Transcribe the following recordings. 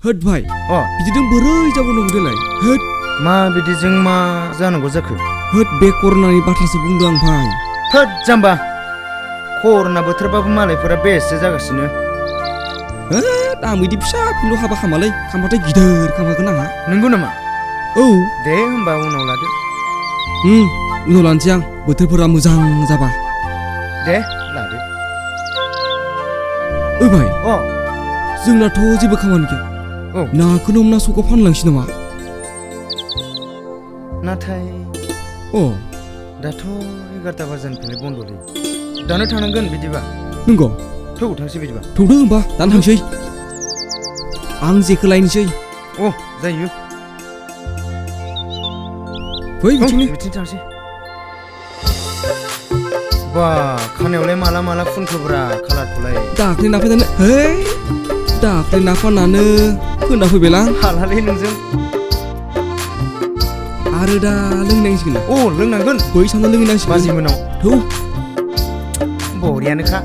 होद भाई बिदिजों बोरै जाबावनांगौ देलाय होद मा बिदिजों मा जानांगौ जाखो होद बे कर'नानि बाथ्रासो बुंदों आं भाई होद जाम्बा कर'ना बोथोरबाबो मालायफोरा बेसो जागासिनो होद आं बिदि फिसा फिलौ हाबा खामालै खामबाथाय गिदिर खामागोन आंहा नंगौ नामा औ दे होमबा उनाव लादो उनाव लानोसै आं बोथोरफोरा मोजां जाबा दे लादो ओइ भाई जोंनाथ' जेबो खामानि गैया नाखौनो हमना सकाव फानलांसै नामा नाथाय दाथ' 11 बाजारनिफ्राय बन्द'लै दानो थांनांगोन बिदिबा नंगौ थौ थांसै बिदिबा थौदो होमबा दानो थांसै आं जेखौ लायनोसै जायो फै बिथिं थांसै बा खानायावलाय माला फुनखोब्रा खालारखौलाय दाख्लै ना फाननानै दाख्लै ना फाननानै फोना फैबायलां हालालै नोंजों आरो दा लोंनांसिगोन लोंनांगोन बै सानाव लोंनांसिगोन बाजै मोनाव थौ बरियानोखा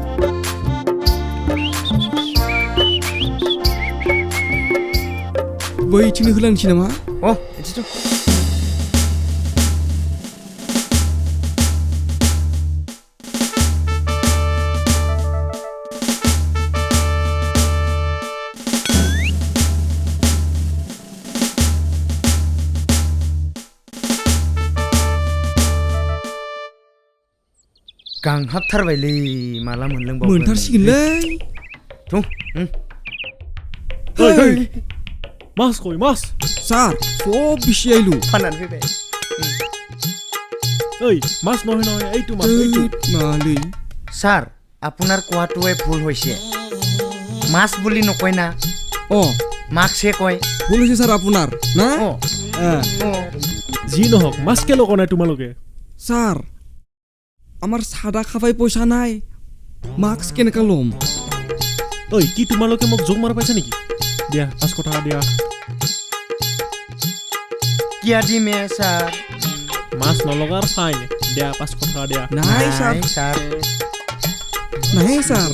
बैथिंनो होलांसै नामा बिदिथ' गांहाबथारबायलै माला मोनलोंबावगोन मोनथारसिगोनलै Mas koy mas. Sar, सब बिसि आइलु फाननानै फैबाय Oi, mas nohe nohe eitu mas eitu. मालै স্যার আপনার কোয়াটোয়ে ভুল হয়েছে মাছ বুলি নকয় না মাছহে কয় ভুল হৈছে স্যার আপোনাৰ না যি নহওক মাছ কে লগা নাই তোমালোকে স্যার আমার সাদা খাবাই পয়সা নাই মাস্ক কেনেকা লম ঐ কি তোমালোকে মোক জোক মাৰ পাইছা নেকি দিয়া 500 টকা দিয়া কিয়া দিমে স্যার মাছ নলগাৰ ফাইন দিয়া 500 টকা দিয়া নাই স্যার নাই স্যার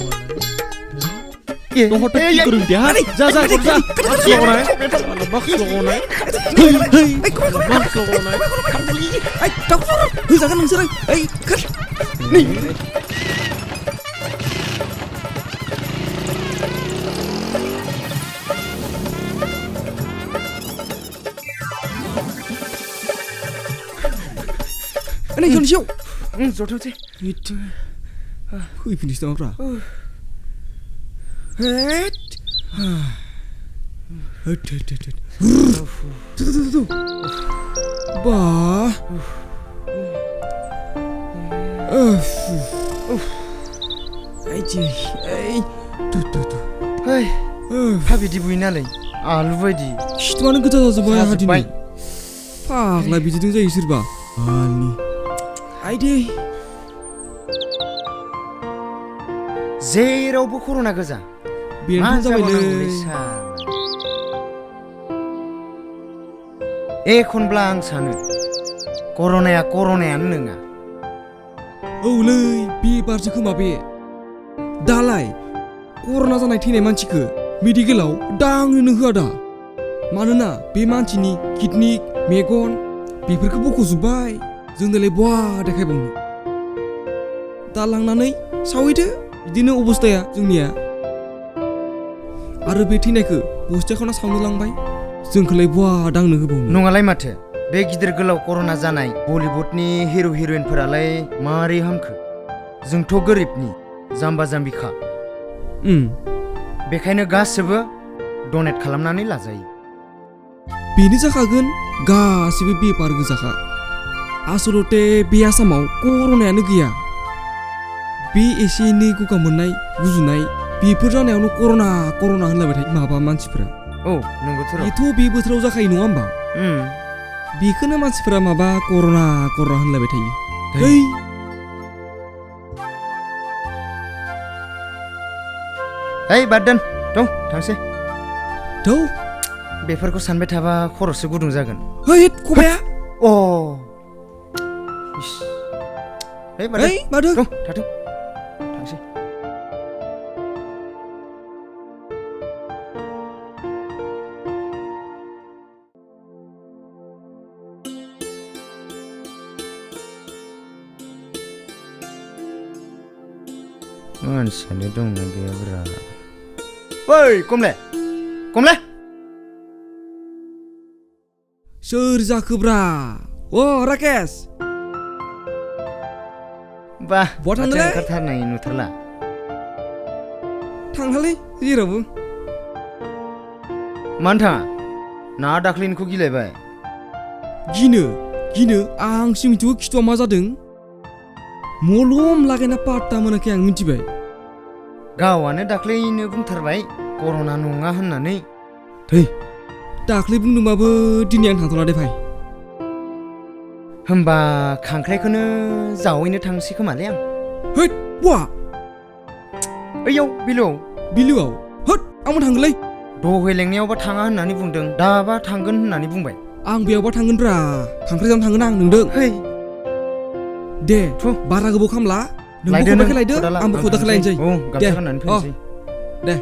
তহঁতে কি কৰিম দিয়া যা যা কৰ যা মাছ লগা নাই মাছ লগা নাই এই ডক্টৰ होजागोन नोंसोरो ओइ नै नै जनसेयाव जथावसै फैफिनोसै नामाब्रा हेट बा फा बिदि बुयो नालाय आलु बायदि खिथुआनो गोजा जाजोब्बाय आंहा दिनै फाग्ला बिदिजों जायो सोरबा आलनि आइदे जेरावबो कर'ना गोजा बेनोथ' जाबायलै एखनब्ला आं सानो कर'नायानो नङा औलै बे बारसो खोमा बे दालाय कर'ना जानाय थैनाय मानसिखौ मेडिकेलाव दांनोनो होआ दा मानोना बे मानसिनि किडनि मेगन बेफोरखौ बख'जोब्बाय जों दालाय बहा देखायबावनो दा लांनानै सावहैदो बिदिनो अबस्थाया जोंनिया आरो बे थैनायखौ बस्ताखौना सावनो लांबाय जोंखौलाय बहा दांनो होबावनो नङालाय माथो बे गिदिर गोलाव कर'ना जानाय बलिउडनि हिर' हिर'इनफोरालाय मारै हामखो जोंथ' गोरिबनि जाम्बा जाम्बिखा बेखायनो गासिबो डनेट खालामनानै लाजायो बेनो जाखागोन गासिबो बेपार गोजाखा आसलते बे आसामाव कर'नायानो गैया बे एसे एनै गगा मोननाय गुजुनाय बेफोर जानायावनो कर'ना होनलायबाय थायो माबा मानसिफोरा नंगौथ' बेथ' बे बोथोराव जाखायो नङा होमबा बेखौनो मानसिफोरा माबा कर'ना होनलायबाय थायो बाद दोन थांसै थौ बेफोरखौ सानबाय थाबा खर'सो गुदुं जागोन खबाया मादो थाथों थांसै मानसियानो दंना गैयाब्रा ओइ कमले कमले सोर जाखोब्रा अ राकेश बा बहा थांदोंलै? ओंखारथारनाय नुथारला थांहालै जेरावबो मानो थाङा ना दाख्लैनिखौ गिलायबाय गिनो आंसो मिथिगौ खिथुआ मा जादों मलम लागायना पात्ता मोनाखै आं मिथिबाय गावआनो दाख्लैनो बुंथारबाय कर'ना नङा होननानै थै दाख्लै बुंदोंबाबो दिनै आं थांथ'ला दे भाइ होमबा खांख्राइखौनो जावैनो थांसै खोमालै आं हैद बहा ओइयाव बिलोआव होद आंबो थांगोनलै दहाय लेंनायावबा थाङा होननानै बुंदों दाबा थांगोन होननानै बुंबाय आं बेयावबा थांगोनब्रा खांख्राइ जावनो थांगोन आं नोंदों है दे बारा गोबाव खामला नोंबो खदालखौ लायदो आंबो खदालखौ लायनोसै औ गामसा गाननानै फैनोसै दे